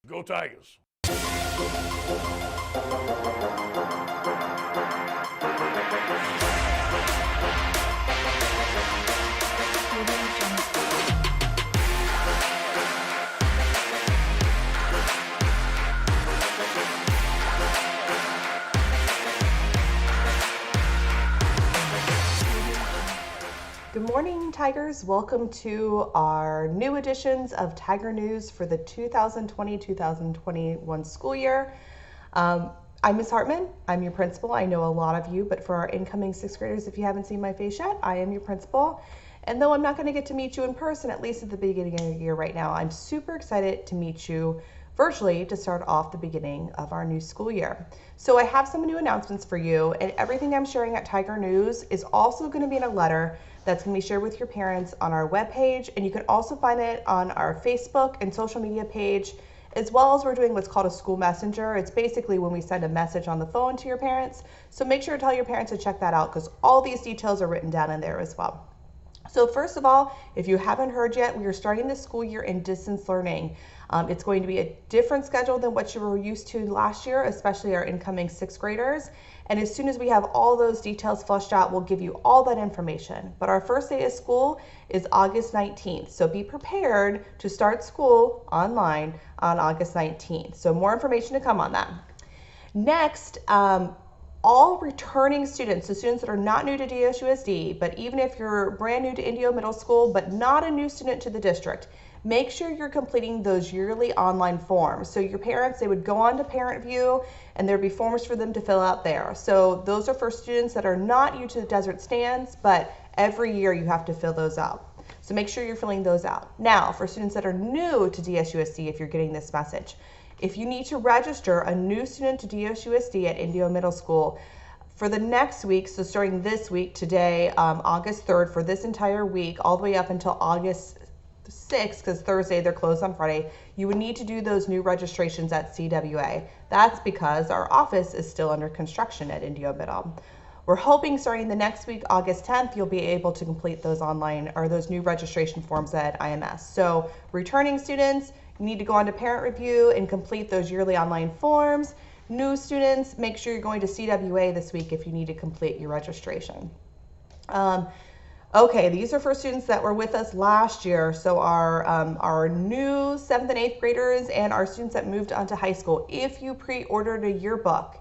Go Tigers! Good morning, Tigers. Welcome to our new editions of Tiger News for the 2020-2021 school year. I'm Ms. Hartman. I'm your principal. I know a lot of you, but for our incoming sixth graders, if you haven't seen my face yet, I am your principal. And though I'm not going to get to meet you in person, at least at the beginning of the year right now, I'm super excited to meet you virtually to start off the beginning of our new school year. So I have some new announcements for you, and everything I'm sharing at Tiger News is also going to be in a letter that's going to be shared with your parents on our webpage, and you can also find it on our Facebook and social media page, as well as we're doing what's called a school messenger. It's basically when we send a message on the phone to your parents. So make sure to tell your parents to check that out because all these details are written down in there as well. So first of all, if you haven't heard yet, we are starting the school year in distance learning. It's going to be a different schedule than what you were used to last year, especially our incoming sixth graders. And as soon as we have all those details fleshed out, we'll give you all that information. But our first day of school is August 19th. So be prepared to start school online on August 19th. So more information to come on that. Next, all returning students, so students that are not new to DSUSD, but even if you're brand new to Indio Middle School, but not a new student to the district, make sure you're completing those yearly online forms. So your parents, they would go on to Parent View and there'd be forms for them to fill out there. So those are for students that are not new to the Desert Stands, but every year you have to fill those out. So make sure you're filling those out. Now, for students that are new to DSUSD, if you're getting this message, if you need to register a new student to DSUSD at Indio Middle School for the next week, so starting this week, today, August 3rd, for this entire week, all the way up until August 6th, because Thursday they're closed on Friday, you would need to do those new registrations at CWA. That's because our office is still under construction at Indio Middle. We're hoping starting the next week, August 10th, you'll be able to complete those online or those new registration forms at IMS. So returning students, you need to go on to Parent Review and complete those yearly online forms. New students, make sure you're going to CWA this week if you need to complete your registration. Okay, these are for students that were with us last year. So our new 7th and 8th graders and our students that moved on to high school. If you pre-ordered a yearbook,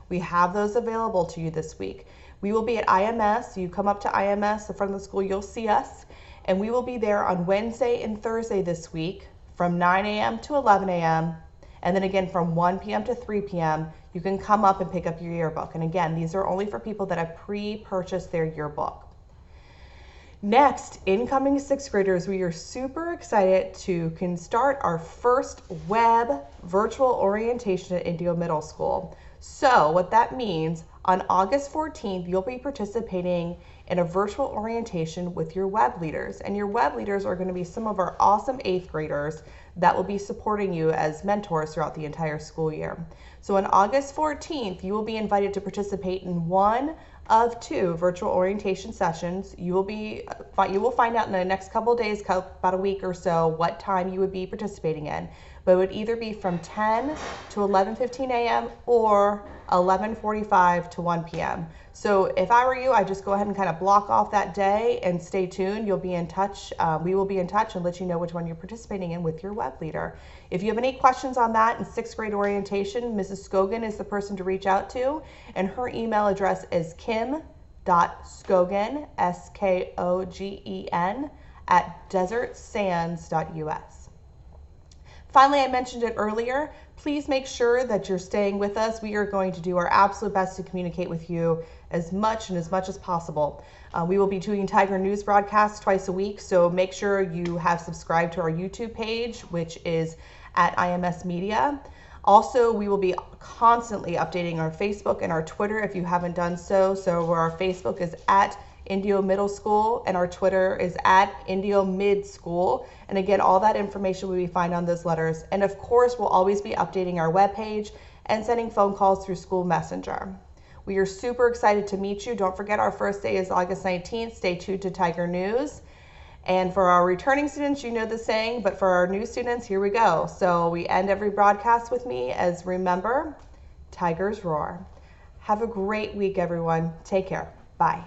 we have those available to you this week. We will be at IMS. You come up to IMS, the front of the school, you'll see us. And we will be there on Wednesday and Thursday this week from 9 a.m. to 11 a.m. And then again from 1 p.m. to 3 p.m. You can come up and pick up your yearbook. And again, these are only for people that have pre-purchased their yearbook. Next, incoming sixth graders, we are super excited to start our first web virtual orientation at Indio Middle School. So what that means, on August 14th, you'll be participating in a virtual orientation with your web leaders. And your web leaders are going to be some of our awesome 8th graders that will be supporting you as mentors throughout the entire school year. So on August 14th, you will be invited to participate in one of 2 virtual orientation sessions. You will find out in the next couple of days, about a week or so, what time you would be participating in. But it would either be from 10 to 11:15 a.m. or 11:45 to 1 p.m. So if I were you, I'd just go ahead and kind of block off that day and stay tuned. You'll be in touch. We will be in touch and let you know which one you're participating in with your web leader. If you have any questions on that in 6th grade orientation, Mrs. Scogan is the person to reach out to, and her email address is kim.scogan, SKOGEN, @desertsands.us. Finally, I mentioned it earlier, please make sure that you're staying with us. We are going to do our absolute best to communicate with you as much as possible. We will be doing Tiger News broadcasts twice a week, so make sure you have subscribed to our YouTube page, which is at IMS Media. Also, we will be constantly updating our Facebook and our Twitter if you haven't done so. So our Facebook is at Indio Middle School, and our Twitter is at Indio Mid School. And again, all that information will be found on those letters. And of course, we'll always be updating our webpage and sending phone calls through School Messenger. We are super excited to meet you. Don't forget, our first day is August 19th. Stay tuned to Tiger News. And for our returning students, you know the saying, but for our new students, here we go. So we end every broadcast with me as remember, tigers roar. Have a great week, everyone. Take care. Bye.